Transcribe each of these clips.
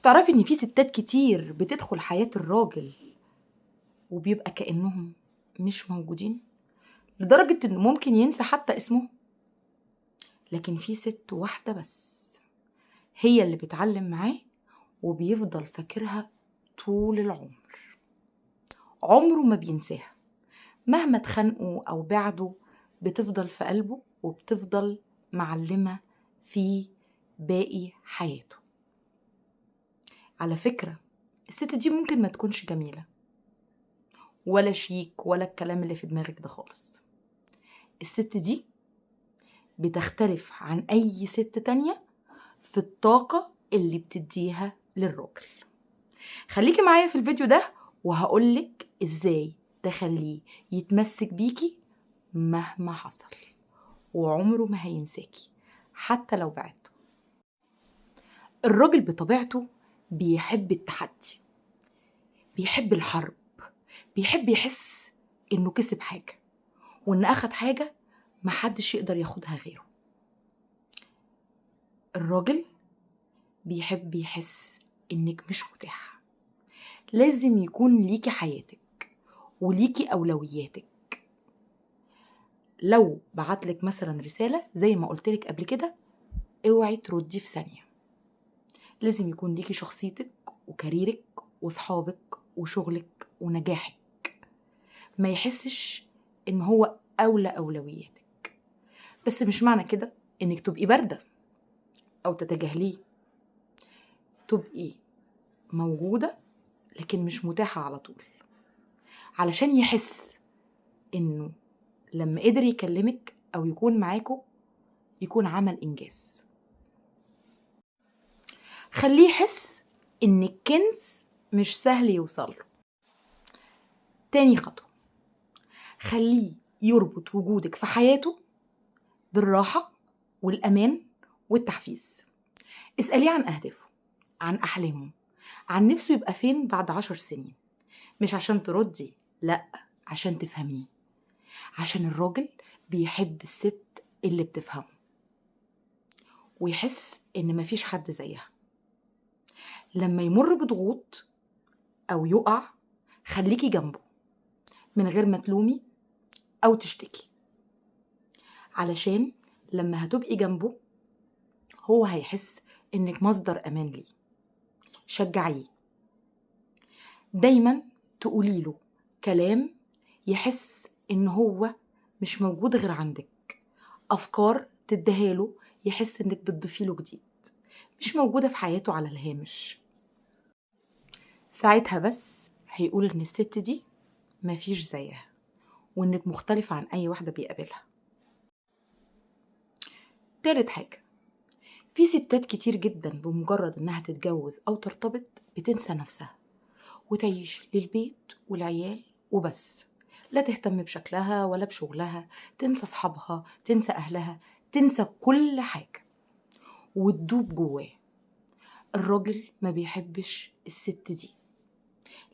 تعرفي ان في ستات كتير بتدخل حياة الراجل وبيبقى كأنهم مش موجودين، لدرجة انه ممكن ينسى حتى اسمه. لكن في ست واحدة بس هي اللي بتعلم معاه وبيفضل فاكرها طول العمر، عمره ما بينساها. مهما اتخانقوا او بعدوا بتفضل في قلبه وبتفضل معلمة في باقي حياته. على فكرة الست دي ممكن ما تكونش جميلة ولا شيك ولا الكلام اللي في دماغك ده خالص. الست دي بتختلف عن أي ست تانية في الطاقة اللي بتديها للراجل. خليكي معايا في الفيديو ده وهقولك ازاي تخليه يتمسك بيكي مهما حصل، وعمره ما هينساكي حتى لو بعدتوا. الراجل بطبيعته بيحب التحدي، بيحب الحرب، بيحب يحس انه كسب حاجة وان اخد حاجة محدش يقدر ياخدها غيره. الراجل بيحب يحس انك مش متاحة، لازم يكون ليكي حياتك وليكي اولوياتك. لو بعتلك مثلا رسالة زي ما قلتلك قبل كده، اوعي تردي في ثانية. لازم يكون ليكي شخصيتك وكاريرك وصحابك وشغلك ونجاحك، ما يحسش ان هو اولى اولوياتك. بس مش معنى كده انك تبقي باردة او تتجاهليه، تبقي موجودة لكن مش متاحة على طول، علشان يحس انه لما قدر يكلمك او يكون معاكو يكون عمل انجاز. خليه يحس ان الكنز مش سهل يوصله. تاني خطوة، خليه يربط وجودك في حياته بالراحة والأمان والتحفيز. اسأليه عن أهدافه، عن أحلامه، عن نفسه يبقى فين بعد 10 سنين. مش عشان تردي، لأ، عشان تفهميه. عشان الراجل بيحب الست اللي بتفهمه ويحس إن مفيش حد زيها. لما يمر بضغوط أو يقع خليكي جنبه من غير ما تلومي أو تشتكي، علشان لما هتبقي جنبه هو هيحس إنك مصدر أمان ليه. شجعيه، دايما تقوليله كلام يحس إن هو مش موجود غير عندك، أفكار تديهاله يحس إنك بتضيفيله جديد، مش موجودة في حياته على الهامش. ساعتها بس هيقول إن الست دي مفيش زيها وإنك مختلفة عن أي واحدة بيقابلها. تالت حاجة، في ستات كتير جدا بمجرد إنها تتجوز أو ترتبط بتنسى نفسها وتعيش للبيت والعيال وبس، لا تهتم بشكلها ولا بشغلها، تنسى أصحابها، تنسى أهلها، تنسى كل حاجة وتدوب جواه. الراجل ما بيحبش الست دي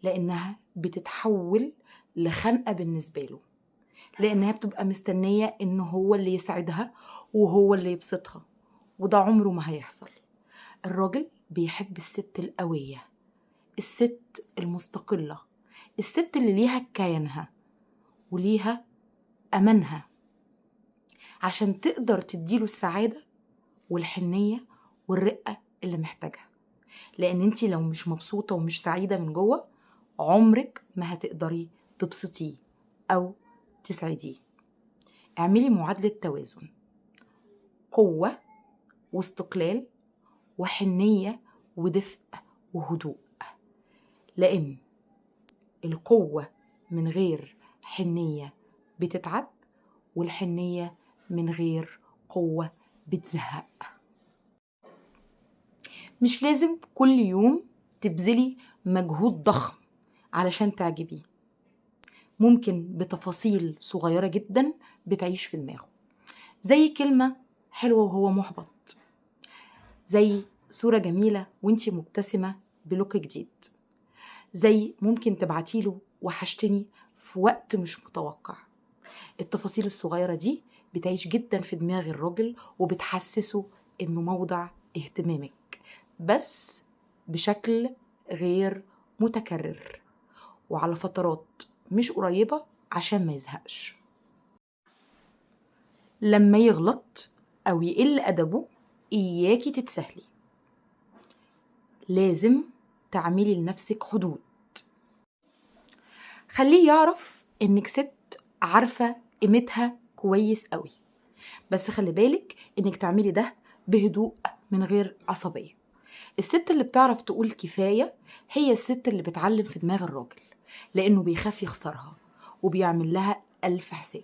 لأنها بتتحول لخنقة بالنسبة له، لأنها بتبقى مستنية إنه هو اللي يسعدها وهو اللي يبسطها، وده عمره ما هيحصل. الراجل بيحب الست القوية، الست المستقلة، الست اللي ليها كيانها وليها أمانها، عشان تقدر تديله السعادة والحنية والرقة اللي محتاجها. لأن انتي لو مش مبسوطة ومش سعيدة من جوه عمرك ما هتقدري تبسطيه أو تسعديه. اعملي معادلة توازن، قوة واستقلال وحنية ودفء وهدوء. لأن القوة من غير حنية بتتعب، والحنية من غير قوة بتزهق. مش لازم كل يوم تبذلي مجهود ضخم علشان تعجبيه، ممكن بتفاصيل صغيرة جدا بتعيش في دماغه، زي كلمة حلوة وهو محبط، زي صورة جميلة وانتي مبتسمة بلوك جديد، زي ممكن تبعتيله وحشتني في وقت مش متوقع. التفاصيل الصغيرة دي بتعيش جدا في دماغ الراجل وبتحسسه انه موضع اهتمامك، بس بشكل غير متكرر وعلى فترات مش قريبة عشان ما يزهقش. لما يغلط أو يقل أدبه إياكي تتسهلي، لازم تعملي لنفسك حدود. خليه يعرف إنك ست عارفة قيمتها كويس قوي، بس خلي بالك إنك تعملي ده بهدوء من غير عصبية. الست اللي بتعرف تقول كفاية هي الست اللي بتعلم في دماغ الراجل، لأنه بيخاف يخسرها وبيعمل لها ألف حساب.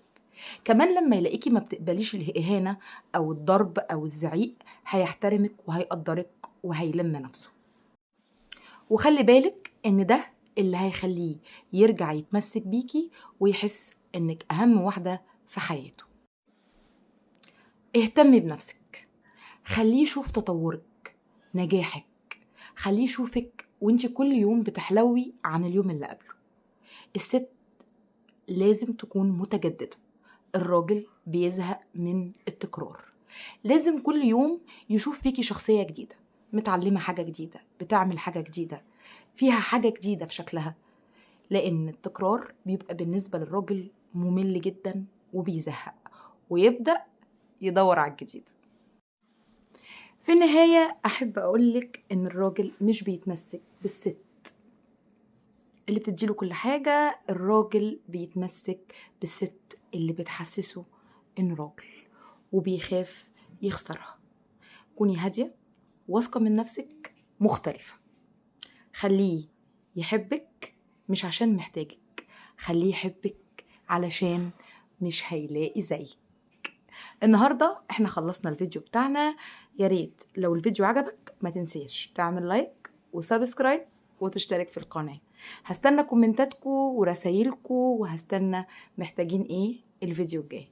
كمان لما يلاقيكي ما بتقبليش الإهانة أو الضرب أو الزعيق هيحترمك وهيقدرك وهيلم نفسه. وخلي بالك إن ده اللي هيخليه يرجع يتمسك بيكي ويحس إنك أهم واحدة في حياته. اهتمي بنفسك، خليه يشوف تطورك، نجاحك، خليه يشوفك وانت كل يوم بتحلوي عن اليوم اللي قبله. الست لازم تكون متجددة، الراجل بيزهق من التكرار. لازم كل يوم يشوف فيكي شخصية جديدة، متعلمة حاجة جديدة، بتعمل حاجة جديدة، فيها حاجة جديدة في شكلها، لأن التكرار بيبقى بالنسبة للراجل ممل جدا وبيزهق ويبدأ يدور على الجديد. في النهاية أحب أقولك إن الراجل مش بيتمسك بالست اللي بتديله كل حاجة، الراجل بيتمسك بالست اللي بتحسسه إنه راجل وبيخاف يخسرها. كوني هادية، واثقة من نفسك، مختلفة. خليه يحبك مش عشان محتاجك، خليه يحبك علشان مش هيلاقي زيك. النهاردة احنا خلصنا الفيديو بتاعنا. يا ريت لو الفيديو عجبك ما تنسيش تعمل لايك وسبسكرايب وتشترك في القناة. هستنى كومنتاتكم ورسايلكم، وهستنى محتاجين ايه الفيديو الجاي.